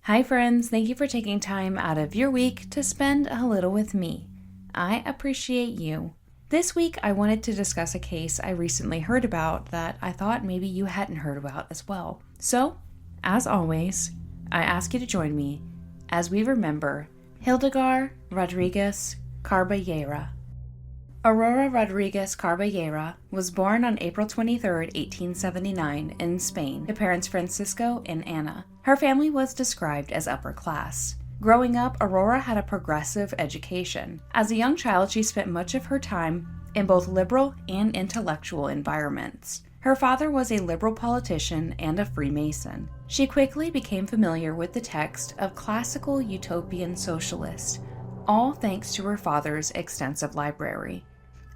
Hi friends, thank you for taking time out of your week to spend a little with me. I appreciate you. This week I wanted to discuss a case I recently heard about that I thought maybe you hadn't heard about as well. So, as always, I ask you to join me as we remember Hildegart Rodriguez Carballeira. Aurora Rodriguez Carballeira was born on April 23, 1879 in Spain to parents Francisco and Ana. Her family was described as upper class. Growing up, Aurora had a progressive education. As a young child, she spent much of her time in both liberal and intellectual environments. Her father was a liberal politician and a Freemason. She quickly became familiar with the text of classical utopian socialists, all thanks to her father's extensive library.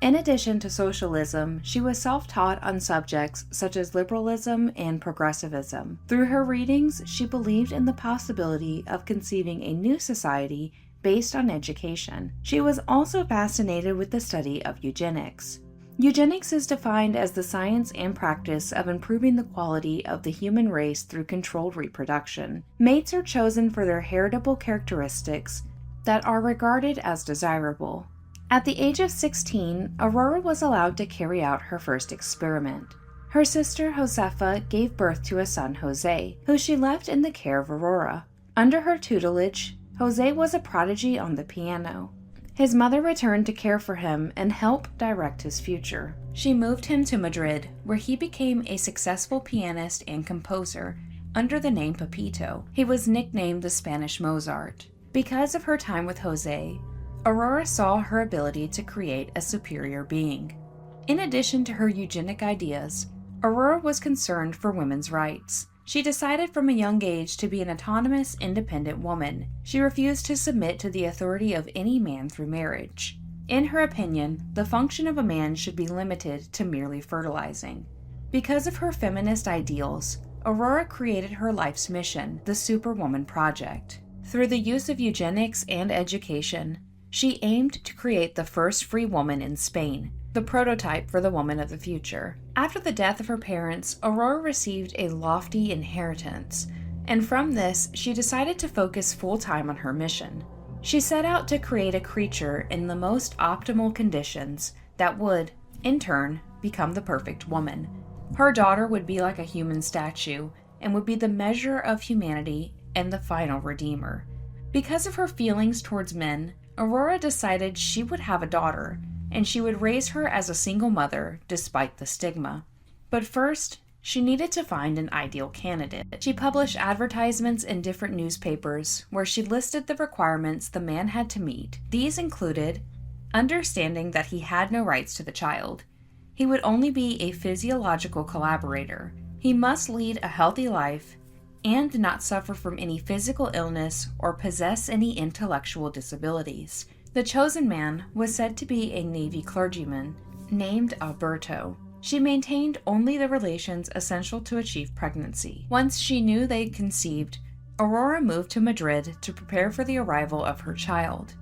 In addition to socialism, she was self-taught on subjects such as liberalism and progressivism. Through her readings, she believed in the possibility of conceiving a new society based on education. She was also fascinated with the study of eugenics. Eugenics is defined as the science and practice of improving the quality of the human race through controlled reproduction. Mates are chosen for their heritable characteristics that are regarded as desirable. At the age of 16, Aurora was allowed to carry out her first experiment. Her sister Josefa gave birth to a son, Jose, who she left in the care of Aurora. Under her tutelage, Jose was a prodigy on the piano. His mother returned to care for him and help direct his future. She moved him to Madrid, where he became a successful pianist and composer under the name Pepito. He was nicknamed the Spanish Mozart. Because of her time with Jose, Aurora saw her ability to create a superior being. In addition to her eugenic ideas, Aurora was concerned for women's rights. She decided from a young age to be an autonomous, independent woman. She refused to submit to the authority of any man through marriage. In her opinion, the function of a man should be limited to merely fertilizing. Because of her feminist ideals, Aurora created her life's mission, the Superwoman Project. Through the use of eugenics and education, she aimed to create the first free woman in Spain, the prototype for the woman of the future. After the death of her parents, Aurora received a lofty inheritance, and from this, she decided to focus full-time on her mission. She set out to create a creature in the most optimal conditions that would, in turn, become the perfect woman. Her daughter would be like a human statue and would be the measure of humanity and the final redeemer. Because of her feelings towards men, Aurora decided she would have a daughter, and she would raise her as a single mother despite the stigma. But first, she needed to find an ideal candidate. She published advertisements in different newspapers where she listed the requirements the man had to meet. These included understanding that he had no rights to the child. He would only be a physiological collaborator. He must lead a healthy life and not suffer from any physical illness or possess any intellectual disabilities. The chosen man was said to be a Navy clergyman named Alberto. She maintained only the relations essential to achieve pregnancy. Once she knew they had conceived, Aurora moved to Madrid to prepare for the arrival of her child.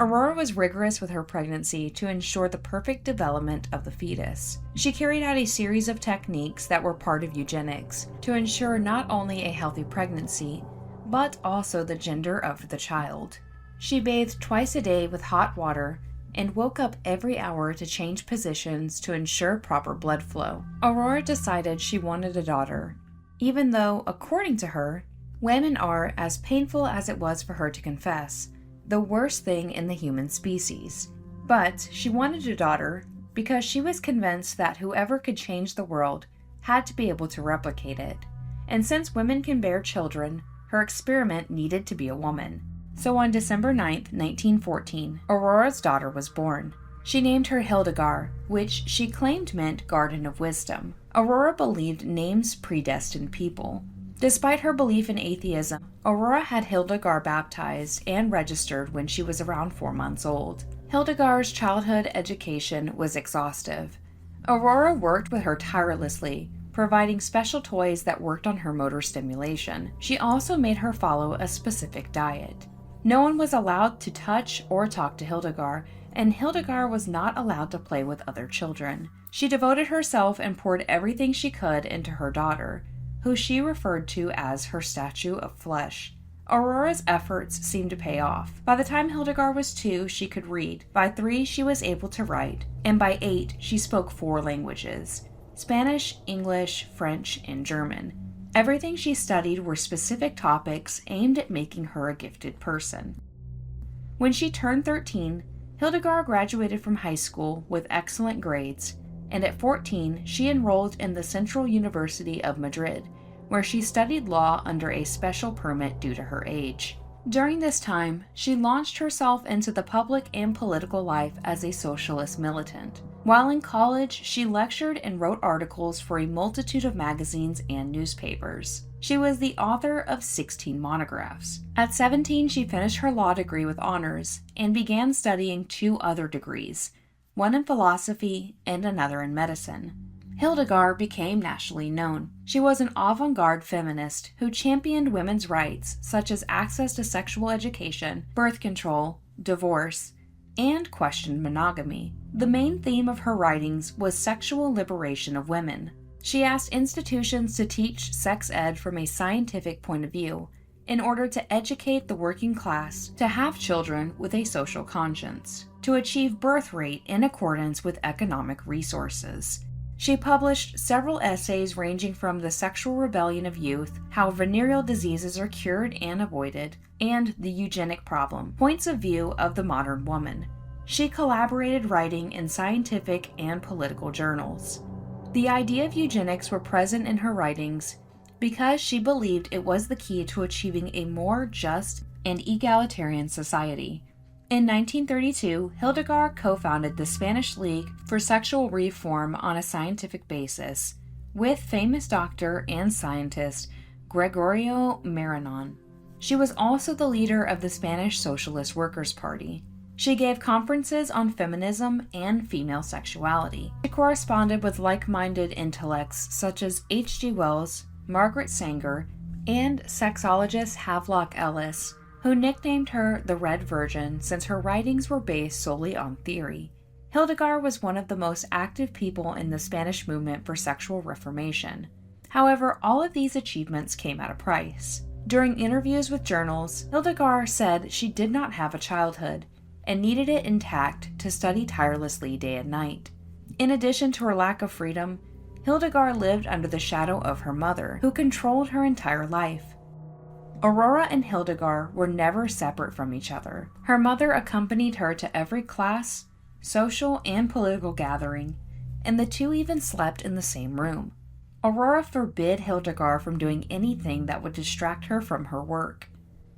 Aurora was rigorous with her pregnancy to ensure the perfect development of the fetus. She carried out a series of techniques that were part of eugenics to ensure not only a healthy pregnancy, but also the gender of the child. She bathed twice a day with hot water and woke up every hour to change positions to ensure proper blood flow. Aurora decided she wanted a daughter, even though, according to her, women are, as painful as it was for her to confess, the worst thing in the human species. But she wanted a daughter because she was convinced that whoever could change the world had to be able to replicate it. And since women can bear children, her experiment needed to be a woman. So on December 9th, 1914, Aurora's daughter was born. She named her Hildegart, which she claimed meant Garden of Wisdom. Aurora believed names predestined people. Despite her belief in atheism, Aurora had Hildegart baptized and registered when she was around 4 months old. Hildegart's childhood education was exhaustive. Aurora worked with her tirelessly, providing special toys that worked on her motor stimulation. She also made her follow a specific diet. No one was allowed to touch or talk to Hildegart, and Hildegart was not allowed to play with other children. She devoted herself and poured everything she could into her daughter, who she referred to as her statue of flesh. Aurora's efforts seemed to pay off. By the time Hildegard was 2, she could read. By 3, she was able to write. And by 8, she spoke 4 languages: Spanish, English, French, and German. Everything she studied were specific topics aimed at making her a gifted person. When she turned 13, Hildegard graduated from high school with excellent grades, and at 14, she enrolled in the Central University of Madrid, where she studied law under a special permit due to her age. During this time, she launched herself into the public and political life as a socialist militant. While in college, she lectured and wrote articles for a multitude of magazines and newspapers. She was the author of 16 monographs. At 17, she finished her law degree with honors and began studying 2 other degrees, one in philosophy and another in medicine. Hildegard became nationally known. She was an avant-garde feminist who championed women's rights such as access to sexual education, birth control, divorce, and questioned monogamy. The main theme of her writings was sexual liberation of women. She asked institutions to teach sex ed from a scientific point of view in order to educate the working class to have children with a social conscience, to achieve birth rate in accordance with economic resources. She published several essays ranging from the sexual rebellion of youth, how venereal diseases are cured and avoided, and the eugenic problem, points of view of the modern woman. She collaborated writing in scientific and political journals. The idea of eugenics were present in her writings because she believed it was the key to achieving a more just and egalitarian society. In 1932, Hildegard co-founded the Spanish League for Sexual Reform on a scientific basis with famous doctor and scientist Gregorio Marañón. She was also the leader of the Spanish Socialist Workers' Party. She gave conferences on feminism and female sexuality. She corresponded with like-minded intellects such as H.G. Wells, Margaret Sanger, and sexologist Havelock Ellis, who nicknamed her the Red Virgin since her writings were based solely on theory. Hildegard was one of the most active people in the Spanish movement for sexual reformation. However, all of these achievements came at a price. During interviews with journals, Hildegard said she did not have a childhood and needed it intact to study tirelessly day and night. In addition to her lack of freedom, Hildegard lived under the shadow of her mother, who controlled her entire life. Aurora and Hildegard were never separate from each other. Her mother accompanied her to every class, social, and political gathering, and the two even slept in the same room. Aurora forbid Hildegard from doing anything that would distract her from her work.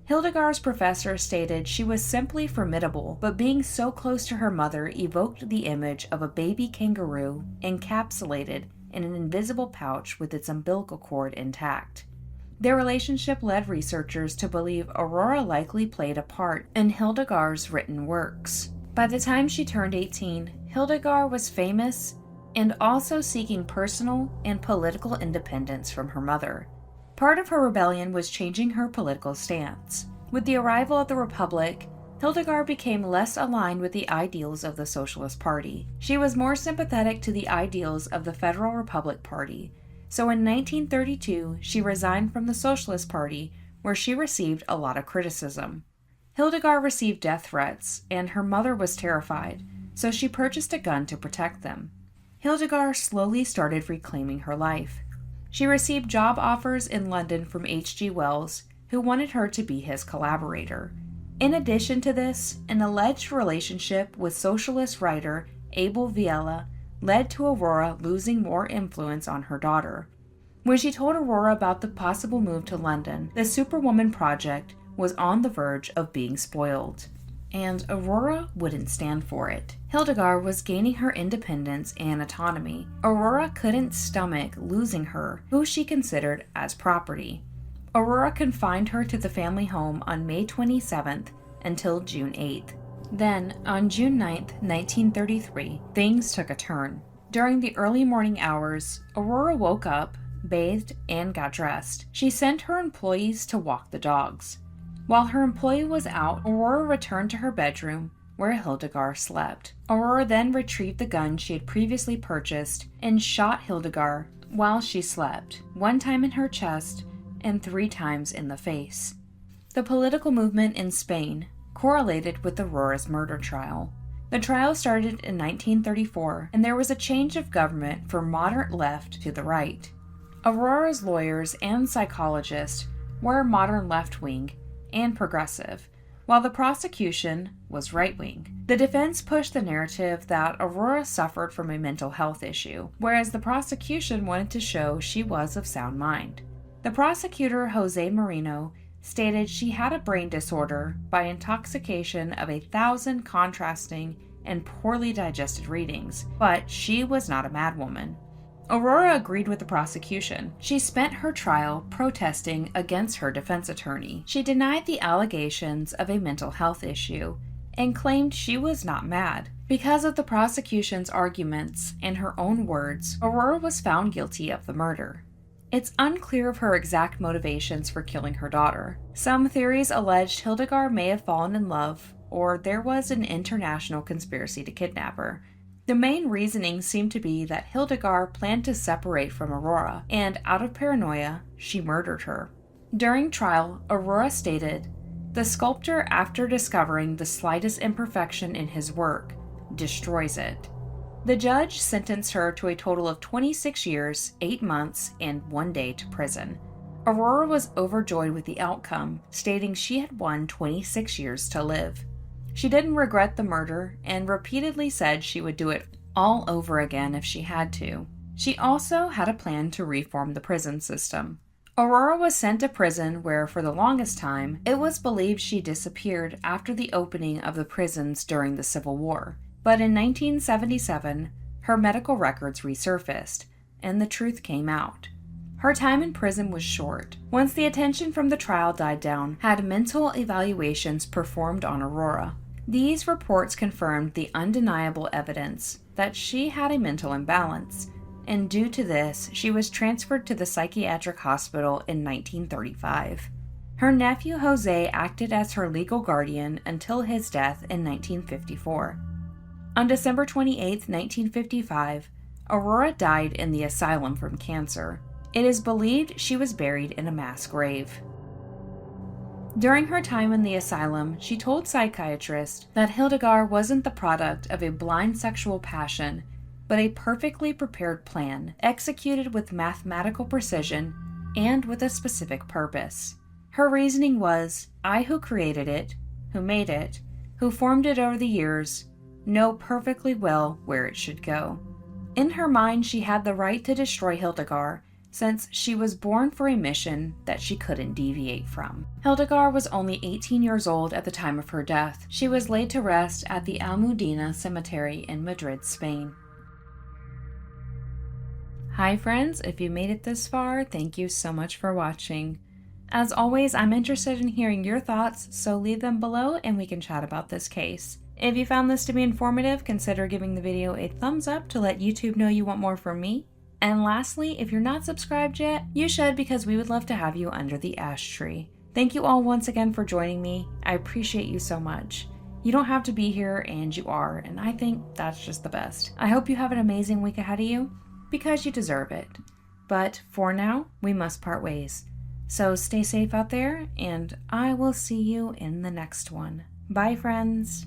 Hildegard's professor stated she was simply formidable, but being so close to her mother evoked the image of a baby kangaroo encapsulated in an invisible pouch with its umbilical cord intact. Their relationship led researchers to believe Aurora likely played a part in Hildegard's written works. By the time she turned 18, Hildegard was famous and also seeking personal and political independence from her mother. Part of her rebellion was changing her political stance. With the arrival of the Republic, Hildegard became less aligned with the ideals of the Socialist Party. She was more sympathetic to the ideals of the Federal Republic Party. So in 1932, she resigned from the Socialist Party, where she received a lot of criticism. Hildegard received death threats, and her mother was terrified, so she purchased a gun to protect them. Hildegard slowly started reclaiming her life. She received job offers in London from H.G. Wells, who wanted her to be his collaborator. In addition to this, an alleged relationship with socialist writer Abel Villela led to Aurora losing more influence on her daughter. When she told Aurora about the possible move to London, the Superwoman project was on the verge of being spoiled, and Aurora wouldn't stand for it. Hildegard was gaining her independence and autonomy. Aurora couldn't stomach losing her, who she considered as property. Aurora confined her to the family home on May 27th until June 8th. Then, on June 9, 1933, things took a turn. During the early morning hours, Aurora woke up, bathed, and got dressed. She sent her employees to walk the dogs. While her employee was out, Aurora returned to her bedroom, where Hildegard slept. Aurora then retrieved the gun she had previously purchased and shot Hildegard while she slept, 1 time in her chest and 3 times in the face. The political movement in Spain correlated with Aurora's murder trial. The trial started in 1934, and there was a change of government from moderate left to the right. Aurora's lawyers and psychologists were modern left-wing and progressive, while the prosecution was right-wing. The defense pushed the narrative that Aurora suffered from a mental health issue, whereas the prosecution wanted to show she was of sound mind. The prosecutor, Jose Moreno, stated she had a brain disorder by intoxication of 1,000 contrasting and poorly digested readings, but she was not a madwoman. Aurora agreed with the prosecution. She spent her trial protesting against her defense attorney. She denied the allegations of a mental health issue and claimed she was not mad. Because of the prosecution's arguments and her own words, Aurora was found guilty of the murder. It's unclear of her exact motivations for killing her daughter. Some theories alleged Hildegart may have fallen in love, or there was an international conspiracy to kidnap her. The main reasoning seemed to be that Hildegart planned to separate from Aurora, and out of paranoia, she murdered her. During trial, Aurora stated, "The sculptor, after discovering the slightest imperfection in his work, destroys it." The judge sentenced her to a total of 26 years, 8 months, and 1 day to prison. Aurora was overjoyed with the outcome, stating she had won 26 years to live. She didn't regret the murder and repeatedly said she would do it all over again if she had to. She also had a plan to reform the prison system. Aurora was sent to prison where, for the longest time, it was believed she disappeared after the opening of the prisons during the Civil War. But in 1977, her medical records resurfaced, and the truth came out. Her time in prison was short. Once the attention from the trial died down, had mental evaluations performed on Aurora. These reports confirmed the undeniable evidence that she had a mental imbalance, and due to this, she was transferred to the psychiatric hospital in 1935. Her nephew Jose acted as her legal guardian until his death in 1954. On December 28, 1955, Aurora died in the asylum from cancer. It is believed she was buried in a mass grave. During her time in the asylum, she told psychiatrists that Hildegart wasn't the product of a blind sexual passion, but a perfectly prepared plan, executed with mathematical precision and with a specific purpose. Her reasoning was, "I who created it, who made it, who formed it over the years, know perfectly well where it should go." In her mind, she had the right to destroy Hildegart, since she was born for a mission that she couldn't deviate from. Hildegart was only 18 years old at the time of her death. She was laid to rest at the Almudena Cemetery in Madrid, Spain. Hi friends, if you made it this far, thank you so much for watching. As always, I'm interested in hearing your thoughts, so leave them below and we can chat about this case. If you found this to be informative, consider giving the video a thumbs up to let YouTube know you want more from me. And lastly, if you're not subscribed yet, you should, because we would love to have you under the ash tree. Thank you all once again for joining me. I appreciate you so much. You don't have to be here, and you are, and I think that's just the best. I hope you have an amazing week ahead of you, because you deserve it. But for now, we must part ways. So stay safe out there, and I will see you in the next one. Bye, friends.